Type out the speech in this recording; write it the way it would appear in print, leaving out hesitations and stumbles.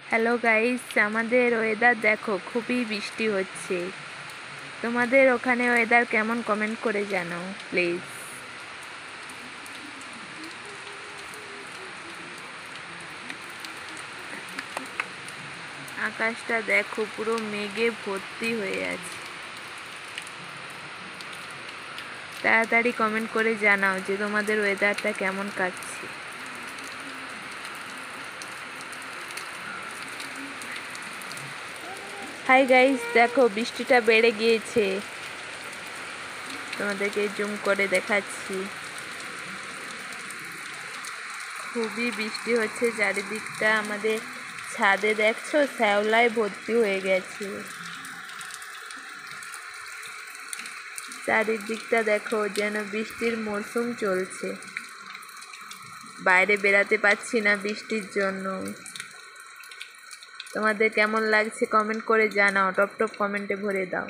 Hello guys, আমাদের weather দেখো, খুবই বৃষ্টি হচ্ছে। তোমাদের ওখানে ওয়েদার কেমন কমেন্ট করে জানাও প্লিজ। আকাশটা দেখো, পুরো মেঘে ভর্তি হয়ে আছে। তাড়াতাড়ি কমেন্ট করে জানাও যে তোমাদের ওয়েদারটা কেমন কাটছে। হাই গাইস, দেখো বৃষ্টিটা বেড়ে গিয়েছে। তোমাদেরকে জুম করে দেখাচ্ছি। খুবই বৃষ্টি হচ্ছে চারিদিকটা। আমাদের ছাদে দেখছো শ্যাওলায় ভর্তি হয়ে গেছে। চারিদিকটা দেখো, যেন বৃষ্টির মরশুম চলছে। বাইরে বেরাতে পারছি না বৃষ্টির জন্য। তোমাদের কেমন লাগছে কমেন্ট করে জানাও, টপ টপ কমেন্টে ভরে দাও।